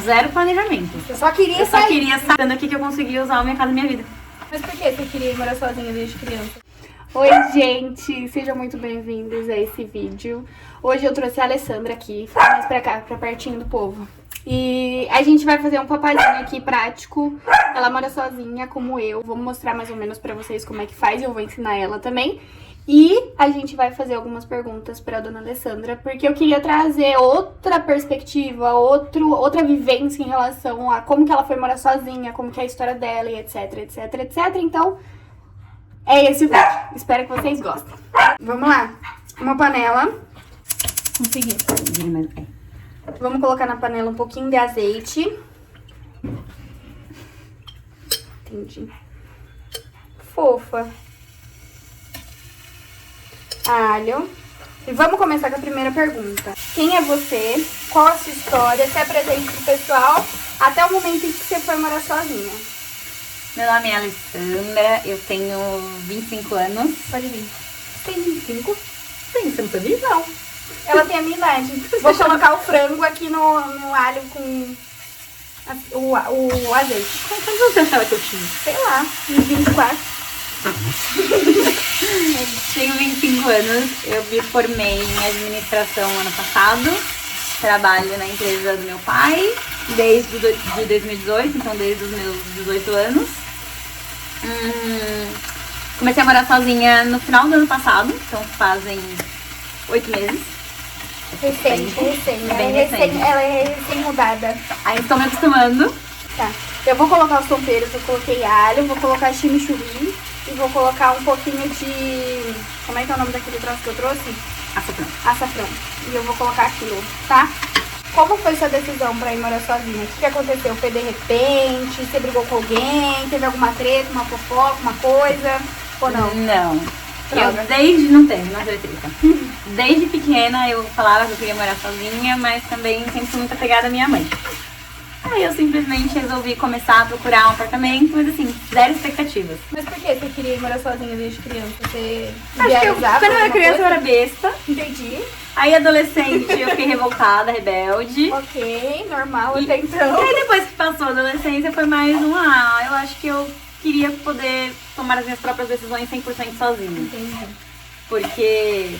zero planejamento. Você só queria Eu sair. só queria sair dando aqui que eu consegui usar a minha casa e minha vida. Mas por que você queria morar sozinha desde criança? Oi, gente! Sejam muito bem-vindos a esse vídeo. Hoje eu trouxe a Alessandra aqui, mais pra cá, pra pertinho do povo. E a gente vai fazer um papazinho aqui prático. Ela mora sozinha, como eu. Vou mostrar mais ou menos pra vocês como é que faz e eu vou ensinar ela também. E a gente vai fazer algumas perguntas pra dona Alessandra, porque eu queria trazer outra perspectiva, outra vivência em relação a como que ela foi morar sozinha, como que é a história dela e etc, etc, etc. Então, é esse o vídeo. Espero que vocês gostem. Vamos lá. Uma panela. Consegui. Vamos colocar na panela um pouquinho de azeite. Entendi. Fofa. Alho. E vamos começar com a primeira pergunta. Quem é você? Qual a sua história? Se apresente pro pessoal até o momento em que você foi morar sozinha. Meu nome é Alessandra, eu tenho 25 anos. Pode vir. Tem 25? Tem, você não sabia? Não. Ela tem a minha idade. Vou colocar o frango aqui no alho com o azeite. Quantos anos você achava que eu tinha? Sei lá, uns 24. Tenho 25 anos, eu me formei em administração ano passado. Trabalho na empresa do meu pai desde de 2018, então desde os meus 18 anos. Comecei a morar sozinha no final do ano passado, então fazem 8 meses. Recente. Bem recente. Ela é recém-mudada. Aí estou me acostumando. Tá. Eu vou colocar os temperos, eu coloquei alho, vou colocar chimichurri e vou colocar um pouquinho de... Como é que é o nome daquele troço que eu trouxe? Açafrão. Açafrão. E eu vou colocar aquilo, tá? Como foi sua decisão pra ir morar sozinha? O que aconteceu? Foi de repente? Você brigou com alguém? Teve alguma treta, uma fofoca, uma coisa? Ou não? Não. Droga. Não teve treta. Desde pequena eu falava que eu queria morar sozinha, mas também sempre fui muito apegada à minha mãe. Aí eu simplesmente resolvi começar a procurar um apartamento, mas assim, zero expectativas. Mas por que você queria ir morar sozinha desde criança? Você Acho que idealizava quando eu era alguma criança eu coisa? era besta. Entendi. Aí adolescente eu fiquei revoltada, rebelde. Ok, normal E até então. aí depois que passou a adolescência foi mais eu acho que eu queria poder tomar as minhas próprias decisões 100% sozinha. Entendi. Porque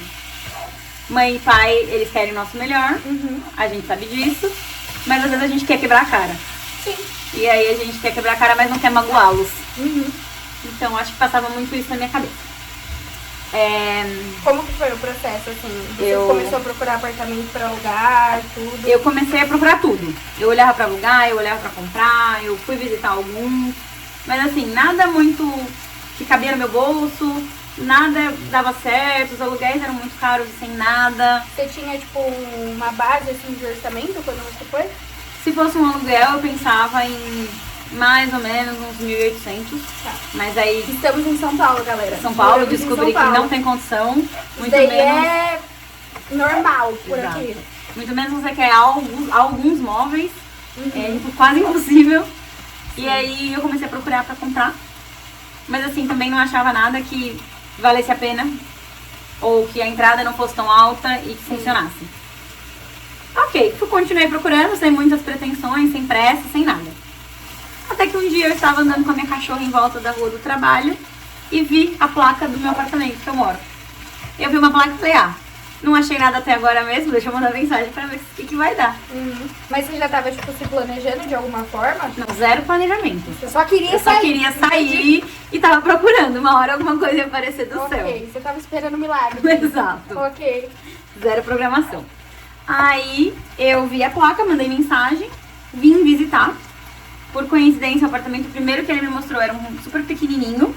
mãe e pai, eles querem o nosso melhor, a gente sabe disso, mas às vezes a gente quer quebrar a cara. Sim. E aí a gente quer quebrar a cara, mas não quer magoá-los. Então acho que passava muito isso na minha cabeça. Como que foi o processo, assim? Você Eu- começou a procurar apartamento pra alugar, tudo? Eu comecei a procurar tudo. Eu olhava pra alugar, eu olhava pra comprar, eu fui visitar alguns. Mas assim, nada muito que cabia no meu bolso, nada dava certo, os aluguéis eram muito caros e sem nada. Você tinha, tipo, uma base, assim, de orçamento quando você foi? Se fosse um aluguel, eu pensava em mais ou menos uns 1.800. Tá. Mas aí, Estamos em São Paulo, galera. São Paulo, Moramos em descobri São Paulo. que não tem condição. Isso Muito daí menos. é normal por Exato. aqui. Muito menos você quer alguns móveis. É quase impossível. E aí eu comecei a procurar pra comprar. Mas assim, também não achava nada que valesse a pena. Ou que a entrada não fosse tão alta e que funcionasse. Ok, continuei procurando, sem muitas pretensões, sem pressa, sem nada. Até que um dia eu estava andando com a minha cachorra em volta da rua do trabalho e vi a placa do meu apartamento que eu moro. Eu vi uma placa e falei, não achei nada até agora mesmo, deixa eu mandar mensagem pra ver o que vai dar. Mas você já tava, tipo, se planejando de alguma forma? Não, zero planejamento. Você só queria Eu só sair. queria sair e tava procurando. Uma hora alguma coisa ia aparecer do céu. Ok, você tava esperando um milagre. Exato. Ok. Zero programação. Aí eu vi a placa, mandei mensagem, vim visitar. Por coincidência, o apartamento primeiro que ele me mostrou era um super pequenininho,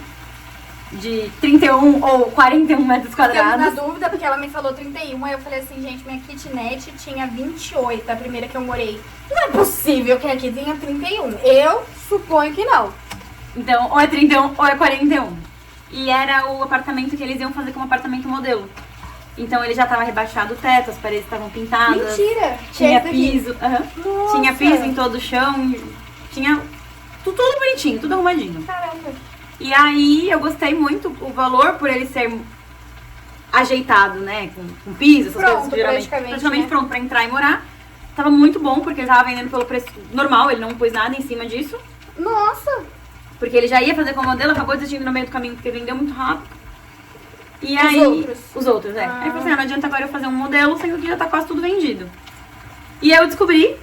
de 31 ou 41 metros Ficamos na quadrados. dúvida, porque ela me falou 31, aí eu falei assim, gente, minha kitnet tinha 28, a primeira que eu morei. Não é possível que aqui tenha 31. Eu suponho que não. Então, ou é 31 ou é 41. E era o apartamento que eles iam fazer como apartamento modelo. Então ele já estava rebaixado o teto, as paredes estavam pintadas. Mentira! Tinha Esse daqui. piso. Nossa. Tinha piso em todo o chão. Tinha tudo bonitinho, tudo arrumadinho. Caramba. E aí eu gostei muito o valor por ele ser ajeitado, né? Com piso, essas Pronto, coisas, geralmente, praticamente, praticamente né? pronto pra entrar e morar. tava muito bom, porque ele tava vendendo pelo preço normal, ele não pôs nada em cima disso. Nossa! Porque ele já ia fazer com o modelo, acabou desistindo no meio do caminho, porque vendeu muito rápido. E aí... Os outros, é. Aí eu falei assim, não adianta agora eu fazer um modelo, sendo que já tá quase tudo vendido. E eu descobri,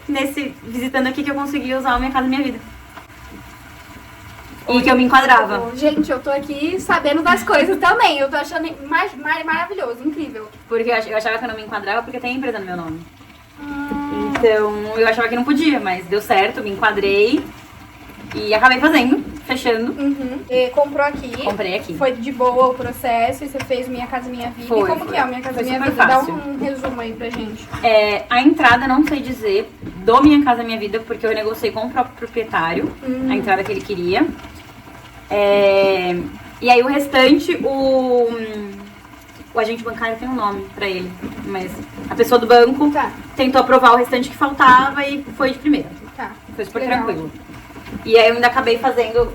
visitando aqui, que eu consegui usar o Minha Casa Minha Vida. E que eu me enquadrava. Gente, eu tô aqui sabendo das coisas também. Eu tô achando maravilhoso, incrível. Porque eu achava que eu não me enquadrava porque tem empresa no meu nome. Então, eu achava que não podia, mas deu certo, me enquadrei. E acabei fazendo, fechando. E comprou aqui. Comprei aqui. Foi de boa o processo e você fez Minha Casa Minha Vida. Foi, e como que é o Minha Casa Minha Vida? Fácil. Dá um resumo aí pra gente. A entrada, não sei dizer, do Minha Casa Minha Vida, porque eu negociei com o próprio proprietário a entrada que ele queria. E aí o restante, o agente bancário tem um nome pra ele, mas a pessoa do banco tentou aprovar o restante que faltava e foi de primeira. Foi super tranquilo. E aí eu ainda acabei fazendo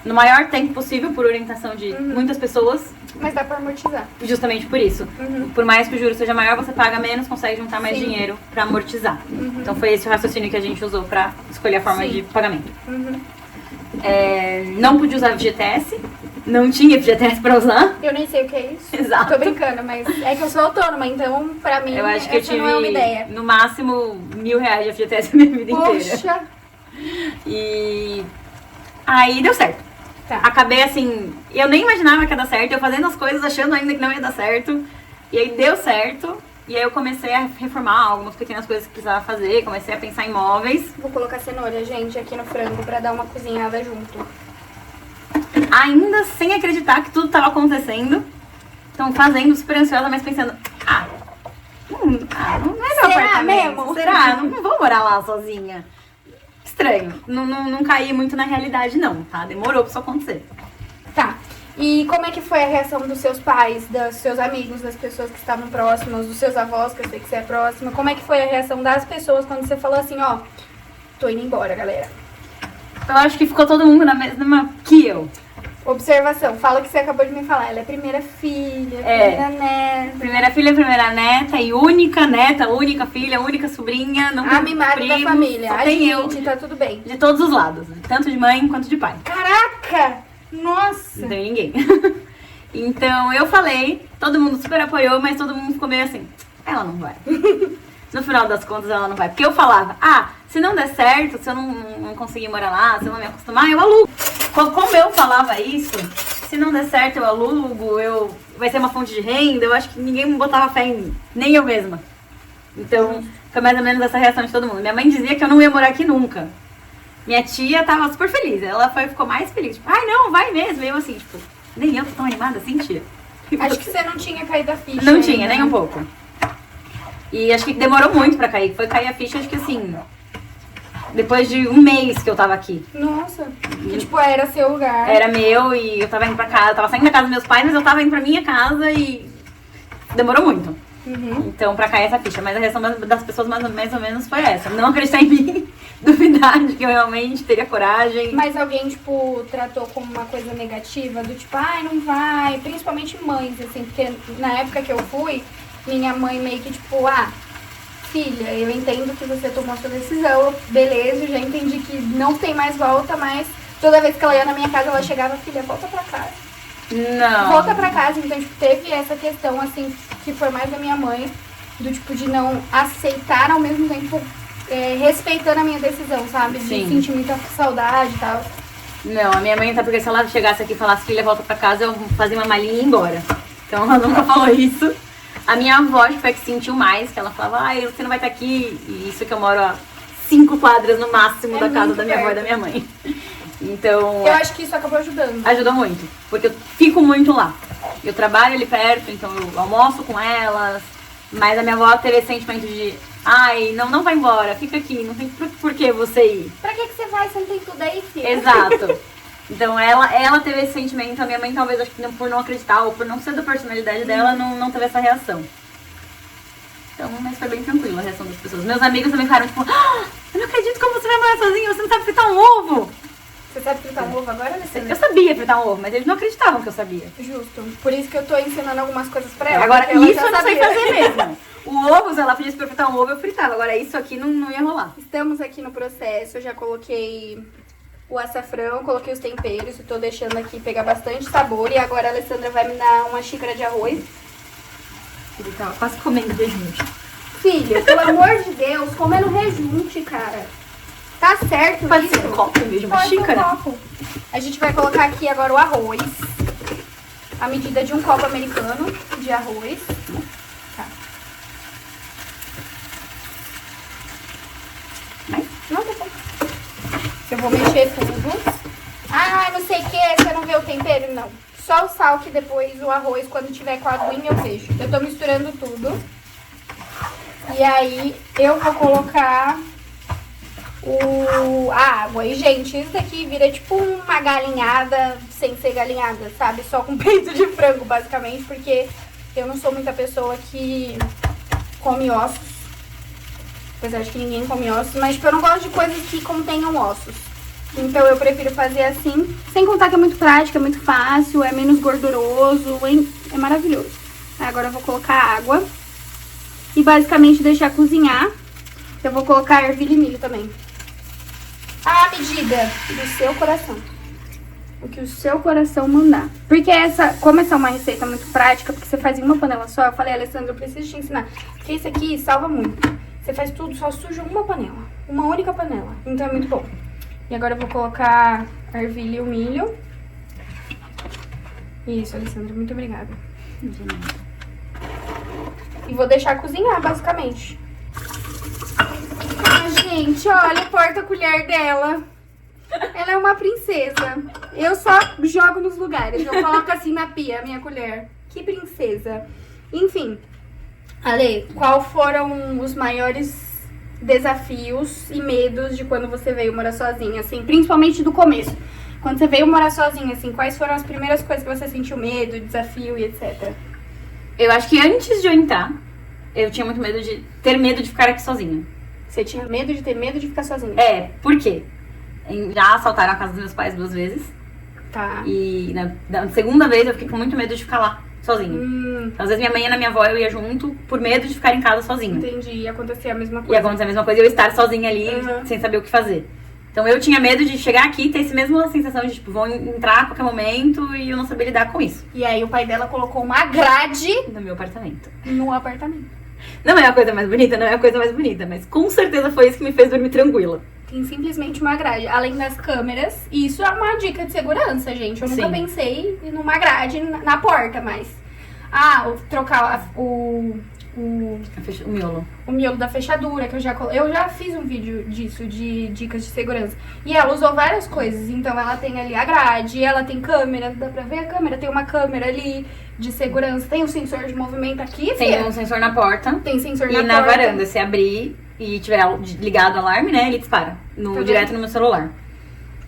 no maior tempo possível, por orientação de muitas pessoas. Mas dá pra amortizar. Justamente por isso. Por mais que o juro seja maior, você paga menos, consegue juntar mais dinheiro pra amortizar. Então foi esse o raciocínio que a gente usou pra escolher a forma de pagamento. Não pude usar FGTS, não tinha FGTS pra usar. Eu nem sei o que é isso. Exato. Tô brincando, mas é que eu sou autônoma, então pra mim eu acho que eu tive, não é uma ideia. No máximo, R$1.000 de FGTS a minha vida inteira. Poxa! E aí deu certo. Acabei assim, eu nem imaginava que ia dar certo, eu fazendo as coisas achando ainda que não ia dar certo. E aí deu certo. E aí eu comecei a reformar algumas pequenas coisas que precisava fazer, comecei a pensar em móveis. Vou colocar cenoura, gente, aqui no frango pra dar uma cozinhada junto. Ainda sem acreditar que tudo estava acontecendo. Então fazendo, super ansiosa, mas pensando, não é meu apartamento. Mesmo? Será? Não vou morar lá sozinha. Estranho. Não caí muito na realidade não, tá? Demorou pra isso acontecer. Tá. E como é que foi a reação dos seus pais, dos seus amigos, das pessoas que estavam próximas, dos seus avós, que eu sei que você é próxima? Como é que foi a reação das pessoas quando você falou assim, ó, tô indo embora, galera? Eu acho que ficou todo mundo na mesma que eu. Observação, fala que você acabou de me falar. Ela é primeira filha, primeira neta. Primeira filha, primeira neta e única neta, única filha, única sobrinha. Não a mimada da família. Só a tem gente, tá tudo bem. De todos os lados, tanto de mãe quanto de pai. Caraca! Nossa! Não tem ninguém. Então eu falei, todo mundo super apoiou, mas todo mundo ficou meio assim, ela não vai. No final das contas ela não vai. Porque eu falava, se não der certo, se eu não conseguir morar lá, se eu não me acostumar, eu alugo. Como eu falava isso, se não der certo eu alugo, vai ser uma fonte de renda, eu acho que ninguém botava fé em mim, nem eu mesma. Então foi mais ou menos essa reação de todo mundo. Minha mãe dizia que eu não ia morar aqui nunca. Minha tia tava super feliz, ela ficou mais feliz, tipo, não, vai mesmo. E eu assim, tipo, nem eu tô tão animada assim, tia. Acho que você não tinha caído a ficha. Não tinha, nem um pouco. E acho que demorou muito pra cair. Foi cair a ficha, acho que assim, depois de um mês que eu tava aqui. Nossa, que tipo, era seu lugar. Era meu e eu tava indo pra casa, eu tava saindo da casa dos meus pais, mas eu tava indo pra minha casa e demorou muito. Então, pra cair essa ficha. Mas a reação das pessoas mais ou menos foi essa. Não acreditar em mim, duvidar de que eu realmente teria coragem. Mas alguém, tipo, tratou como uma coisa negativa? Do tipo, não vai. Principalmente mães, assim. Porque na época que eu fui, minha mãe meio que, tipo, filha, eu entendo que você tomou sua decisão. Beleza, eu já entendi que não tem mais volta, mas toda vez que ela ia na minha casa, ela chegava, filha, volta pra casa. Não. Volta pra casa, então, tipo, teve essa questão, assim, que foi mais da minha mãe, do tipo, de não aceitar ao mesmo tempo, respeitando a minha decisão, sabe? De sentir muita saudade e tal. Não, a minha mãe tá, porque se ela chegasse aqui e falasse, filha, volta pra casa, eu fazia uma malinha e ia embora. Então ela nunca falou isso. A minha avó foi a que sentiu mais, que ela falava, você não vai estar aqui. E isso que eu moro a 5 quadras no máximo da casa da minha avó e da minha mãe. Então, eu acho que isso acabou ajudando. Ajudou muito, porque eu fico muito lá. Eu trabalho ali perto, então eu almoço com elas. Mas a minha avó teve esse sentimento de, não vai embora, fica aqui, não tem por que você ir. Pra que você vai, você não tem tudo aí, filha? Exato. Então ela teve esse sentimento, a minha mãe talvez, acho que por não acreditar ou por não ser da personalidade dela, não teve essa reação. Então, mas foi bem tranquila a reação das pessoas. Meus amigos também ficaram tipo, eu não acredito como você vai morar sozinha, você não sabe fritar um ovo. Você sabe fritar um ovo agora, Alessandra? Eu sabia fritar um ovo, mas eles não acreditavam que eu sabia. Justo. Por isso que eu tô ensinando algumas coisas pra ela. Agora, porque ela isso já eu não sei sabia. fazer mesmo. O ovo, se ela pedisse pra eu fritar um ovo, eu fritava. Agora, isso aqui não ia rolar. Estamos aqui no processo, eu já coloquei o açafrão, coloquei os temperos, eu tô deixando aqui pegar bastante sabor. E agora a Alessandra vai me dar uma xícara de arroz. Ele tava quase comendo rejunte. Filha, pelo amor de Deus, comendo rejunte, cara. Tá certo Pode isso? ser um copo em vez de uma Pode ser um xícara? copo. A gente vai colocar aqui agora o arroz. A medida de um copo americano de arroz. Tá. Não, tá bom. Eu vou mexer tudo. Ah, não sei o que, você não vê o tempero? Não. Só o sal que depois o arroz, quando tiver com a aguinha, eu vejo. Eu tô misturando tudo. E aí, eu vou colocar a água. E, gente, isso daqui vira tipo uma galinhada sem ser galinhada, sabe? Só com peito de frango, basicamente, porque eu não sou muita pessoa que come ossos. Apesar de que ninguém come ossos, mas tipo, eu não gosto de coisas que contenham ossos. Então eu prefiro fazer assim, sem contar que é muito prático, é muito fácil, é menos gorduroso, é maravilhoso. Agora eu vou colocar água e basicamente deixar cozinhar. Eu vou colocar ervilha e milho também. A medida do seu coração. O que o seu coração mandar. Porque como essa é uma receita muito prática, porque você faz em uma panela só, eu falei, Alessandra, eu preciso te ensinar. Porque isso aqui salva muito. Você faz tudo, só suja uma panela. Uma única panela. Então é muito bom. E agora eu vou colocar a ervilha e o milho. Isso, Alessandra, muito obrigada. E vou deixar cozinhar, basicamente. Ah, gente, olha o porta-colher dela. Ela é uma princesa. Eu só jogo nos lugares. Eu coloco assim na pia a minha colher. Que princesa. Enfim. Ale, qual foram os maiores desafios e medos de quando você veio morar sozinha, assim, principalmente do começo? Quando você veio morar sozinha, assim, quais foram as primeiras coisas que você sentiu medo, desafio e etc? Eu acho que antes de eu entrar, eu tinha muito medo de ter medo de ficar aqui sozinha. Você tinha medo de ter medo de ficar sozinha? É, por quê? Já assaltaram a casa dos meus pais 2 vezes. Tá. E na segunda vez eu fiquei com muito medo de ficar lá, sozinha. Então, às vezes minha mãe ia na minha avó, eu ia junto, por medo de ficar em casa sozinha. Entendi, ia acontecer a mesma E coisa. acontecer a mesma coisa, eu estar sozinha ali, sem saber o que fazer. Então eu tinha medo de chegar aqui e ter essa mesma sensação de, tipo, vão entrar a qualquer momento e eu não saber lidar com isso. E aí o pai dela colocou uma grade No meu apartamento. no apartamento. Não é a coisa mais bonita, não é a coisa mais bonita, mas com certeza foi isso que me fez dormir tranquila. Tem simplesmente uma grade, além das câmeras. E isso é uma dica de segurança, gente. Eu nunca Sim. pensei numa grade na porta, mas... trocar o miolo. o miolo da fechadura, que eu já fiz um vídeo disso, de dicas de segurança. E ela usou várias coisas, então ela tem ali a grade, ela tem câmera, dá pra ver a câmera, tem uma câmera ali de segurança, tem o sensor de movimento aqui, Tem filha. um sensor na porta Tem sensor e na porta. varanda, se abrir e tiver ligado o alarme, né, ele dispara direto no meu celular.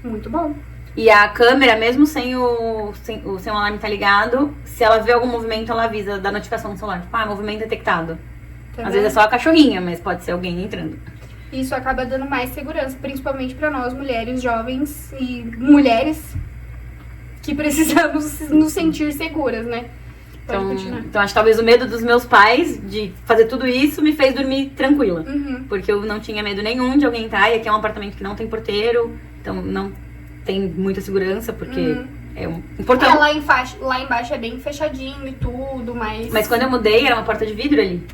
Muito bom. E a câmera, mesmo sem o alarme tá ligado, se ela vê algum movimento, ela avisa da notificação no celular. Tipo, movimento detectado. Tá Às vezes é só a cachorrinha, mas pode ser alguém entrando. Isso acaba dando mais segurança, principalmente pra nós, mulheres jovens e mulheres que precisamos nos sentir seguras, né? Pode continuar. Então acho que talvez o medo dos meus pais de fazer tudo isso me fez dormir tranquila. Uhum. Porque eu não tinha medo nenhum de alguém entrar, e aqui é um apartamento que não tem porteiro, então não tem muita segurança, porque é um portão. Lá embaixo é bem fechadinho e tudo, Mas quando eu mudei, era uma porta de vidro ali.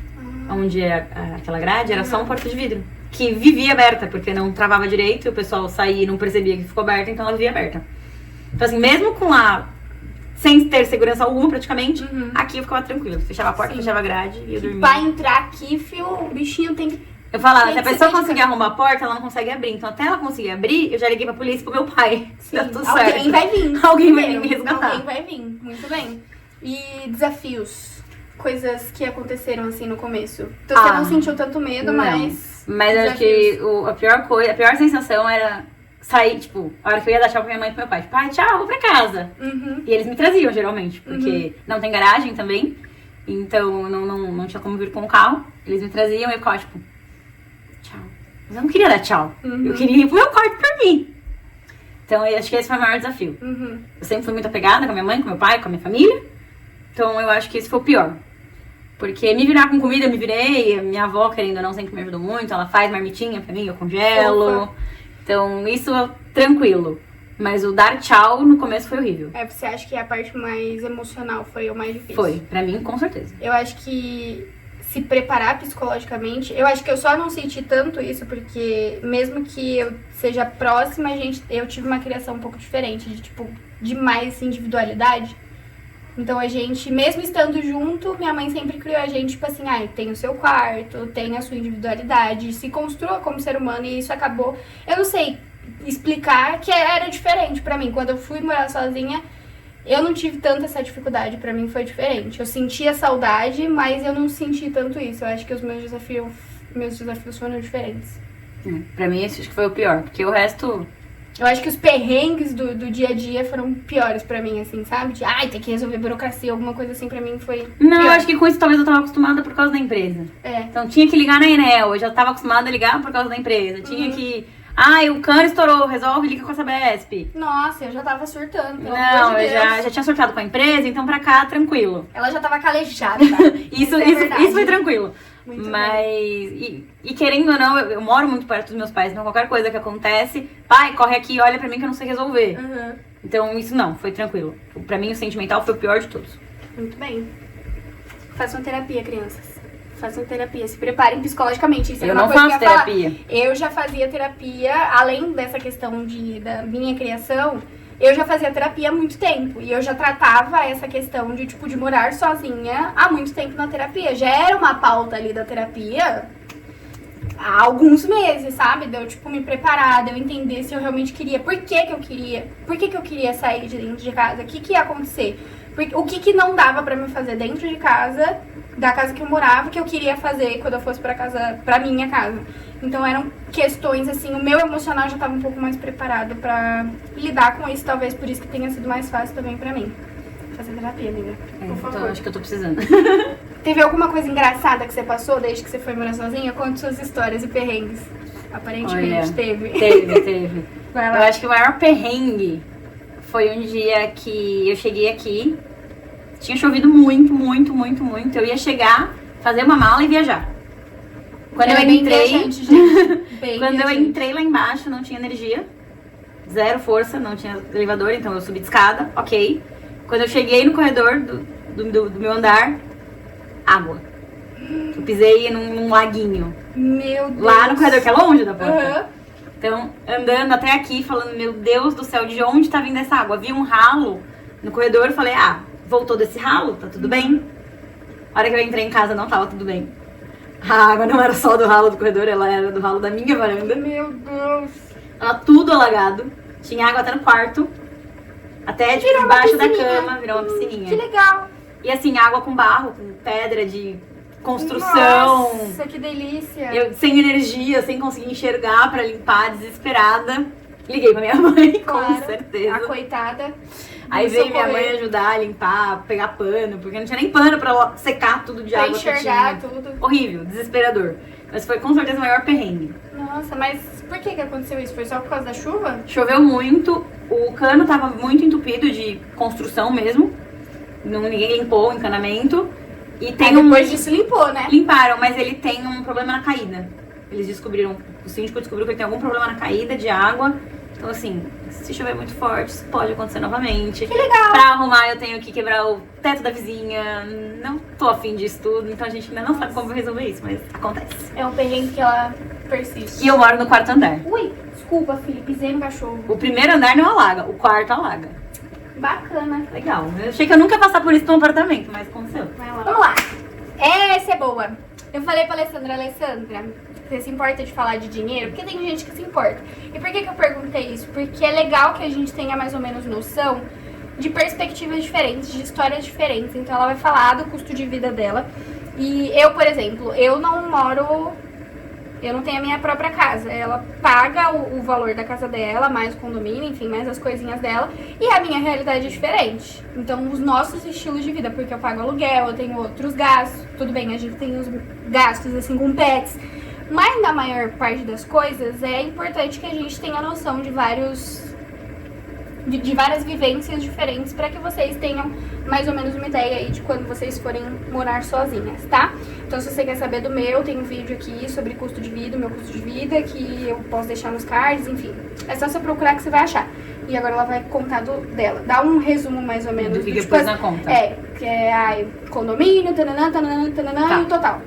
Onde é aquela grade, era só uma porta de vidro. Que vivia aberta, porque não travava direito, e o pessoal saía e não percebia que ficou aberta, então ela vivia aberta. Então assim, mesmo com sem ter segurança alguma praticamente, aqui eu ficava tranquila. Fechava a porta, fechava a grade e eu dormia. Pra entrar aqui, fio, o bichinho tem que... Eu falava, Tem se a que se pessoa dedicar. conseguir arrombar a porta, ela não consegue abrir. Então até ela conseguir abrir, eu já liguei pra polícia e pro meu pai. Tá tudo certo. Alguém vai vir. Alguém vai vir me resgatar. Alguém vai vir, muito bem. E desafios? Coisas que aconteceram assim no começo. Então você não sentiu tanto medo, Não. mas... Mas eu acho que a pior sensação era sair, tipo, a hora que eu ia dar tchau pra minha mãe e pro meu pai. Tipo, pai, tchau, vou pra casa. E eles me traziam, geralmente, porque não tem garagem também. Então não tinha como vir com o carro. Eles me traziam e eu ficava, tipo, tchau. Mas eu não queria dar tchau. Eu queria ir pro meu quarto por mim. Então, eu acho que esse foi o maior desafio. Uhum. Eu sempre fui muito apegada com a minha mãe, com meu pai, com a minha família. Então, eu acho que esse foi o pior. Porque me virar com comida, eu me virei. Minha avó, querendo ou não, sempre me ajudou muito. Ela faz marmitinha pra mim, eu congelo. Opa. Então, isso é tranquilo. Mas o dar tchau no começo foi horrível. Você acha que a parte mais emocional foi o mais difícil? Foi, pra mim, com certeza. Eu acho que se preparar psicologicamente, eu acho que eu só não senti tanto isso porque mesmo que eu seja próxima, eu tive uma criação um pouco diferente, de tipo, de mais individualidade. Então a gente, mesmo estando junto, minha mãe sempre criou a gente, tipo assim, tem o seu quarto, tem a sua individualidade, se construa como ser humano e isso acabou, eu não sei explicar que era diferente pra mim. Quando eu fui morar sozinha, eu não tive tanta essa dificuldade, pra mim foi diferente. Eu sentia saudade, mas eu não senti tanto isso. Eu acho que os meus desafios foram diferentes. Pra mim, esse acho que foi o pior, porque o resto... Eu acho que os perrengues do dia a dia foram piores pra mim, assim, sabe? De, ter que resolver burocracia, alguma coisa assim, pra mim foi Não, pior. eu acho que com isso talvez eu tava acostumada por causa da empresa. Então tinha que ligar na Enel, eu já tava acostumada a ligar por causa da empresa. Tinha que... o cano estourou, resolve, liga com a Sabesp. Nossa, eu já tava surtando, pelo Não, amor de eu Deus. já tinha surtado com a empresa, então pra cá, tranquilo. Ela já tava calejada. Isso foi tranquilo. Muito Mas, e querendo ou não, eu moro muito perto dos meus pais, então qualquer coisa que acontece, pai, corre aqui e olha pra mim que eu não sei resolver. Uhum. Então isso não, foi tranquilo. Pra mim o sentimental foi o pior de todos. Muito bem. Façam terapia, crianças. Façam terapia, se preparem psicologicamente. Isso Eu é uma não coisa faço que eu ia falar. terapia. Eu já fazia terapia, além dessa questão da minha criação, eu já fazia terapia há muito tempo. E eu já tratava essa questão de morar sozinha há muito tempo na terapia. Já era uma pauta ali da terapia há alguns meses, sabe? De eu, me preparar, de eu entender se eu realmente queria. Por que eu queria sair de dentro de casa? O que ia acontecer? O que não dava pra me fazer dentro de casa, da casa que eu morava, que eu queria fazer quando eu fosse pra minha casa. Então eram questões, assim, o meu emocional já estava um pouco mais preparado pra lidar com isso, talvez por isso que tenha sido mais fácil também pra mim. Fazer terapia, amiga, por favor. Então acho que eu tô precisando. Teve alguma coisa engraçada que você passou desde que você foi morar sozinha? Conte suas histórias e perrengues. Aparentemente Olha, teve. Teve. Vai Eu lá. acho que o maior perrengue foi um dia que eu cheguei aqui. Tinha chovido muito. Eu ia chegar, fazer uma mala e viajar. Quando eu Bem entrei, viajante, gente. Bem quando eu viajante. entrei lá embaixo, não tinha energia. Zero força, não tinha elevador, então eu subi de escada, ok. Quando eu cheguei no corredor do meu andar, água. Eu pisei num laguinho. Meu Deus. Lá no corredor, que é longe da porta. Aham. Então, andando até aqui, falando, meu Deus do céu, de onde tá vindo essa água? Vi um ralo no corredor, eu falei, voltou desse ralo, tá tudo bem? A hora que eu entrei em casa, não tava tudo bem. A água não era só do ralo do corredor, ela era do ralo da minha varanda. Meu Deus. Tava tudo alagado. Tinha água até no quarto. Até Virou uma debaixo da piscininha. cama, virou uma piscininha. Que legal. E assim, água com barro, com pedra de construção. Nossa, que delícia. Eu sem energia, sem conseguir enxergar pra limpar, desesperada. Liguei pra minha mãe, Claro, com certeza. A coitada. Aí me veio minha socorrer. mãe ajudar a limpar, pegar pano, porque não tinha nem pano pra secar tudo de Pra água enxergar que tinha. tudo. Horrível, desesperador. Mas foi com certeza o maior perrengue. Nossa, mas por que aconteceu isso? Foi só por causa da chuva? Choveu muito, o cano tava muito entupido de construção mesmo. Ninguém limpou o encanamento. E tem Aí depois disso limpou, né? Limparam, mas ele tem um problema na caída. Eles descobriram, o síndico descobriu que ele tem algum problema na caída de água. Então assim, se chover muito forte, isso pode acontecer novamente. Que legal. Pra arrumar, eu tenho que quebrar o teto da vizinha. Não tô afim disso tudo, então a gente ainda não sabe como vai resolver isso, mas acontece. É um perrengue que ela persiste. E eu moro no quarto andar. Ui, desculpa, filho, pisei no cachorro. O primeiro andar não alaga, o quarto alaga. Bacana. Legal. Eu achei que eu nunca ia passar por isso no apartamento, mas aconteceu. Vamos lá. Essa é boa. Eu falei pra Alessandra, você se importa de falar de dinheiro? Porque tem gente que se importa. E por que eu perguntei isso? Porque é legal que a gente tenha mais ou menos noção de perspectivas diferentes, de histórias diferentes. Então ela vai falar do custo de vida dela. E eu, por exemplo, eu não tenho a minha própria casa. Ela paga o valor da casa dela, mais o condomínio, enfim, mais as coisinhas dela. E a minha realidade é diferente. Então, os nossos estilos de vida, porque eu pago aluguel, eu tenho outros gastos. Tudo bem, a gente tem os gastos, assim, com pets. Mas, na maior parte das coisas, é importante que a gente tenha noção de vários de várias vivências diferentes para que vocês tenham mais ou menos uma ideia aí de quando vocês forem morar sozinhas, tá? Então se você quer saber do meu, tem um vídeo aqui sobre custo de vida, meu custo de vida, que eu posso deixar nos cards, enfim. É só você procurar que você vai achar. E agora ela vai contar dela. Dá um resumo mais ou menos. Do que depois na conta. Que é condomínio, tananã, tananã, tananã, Tá. e o total.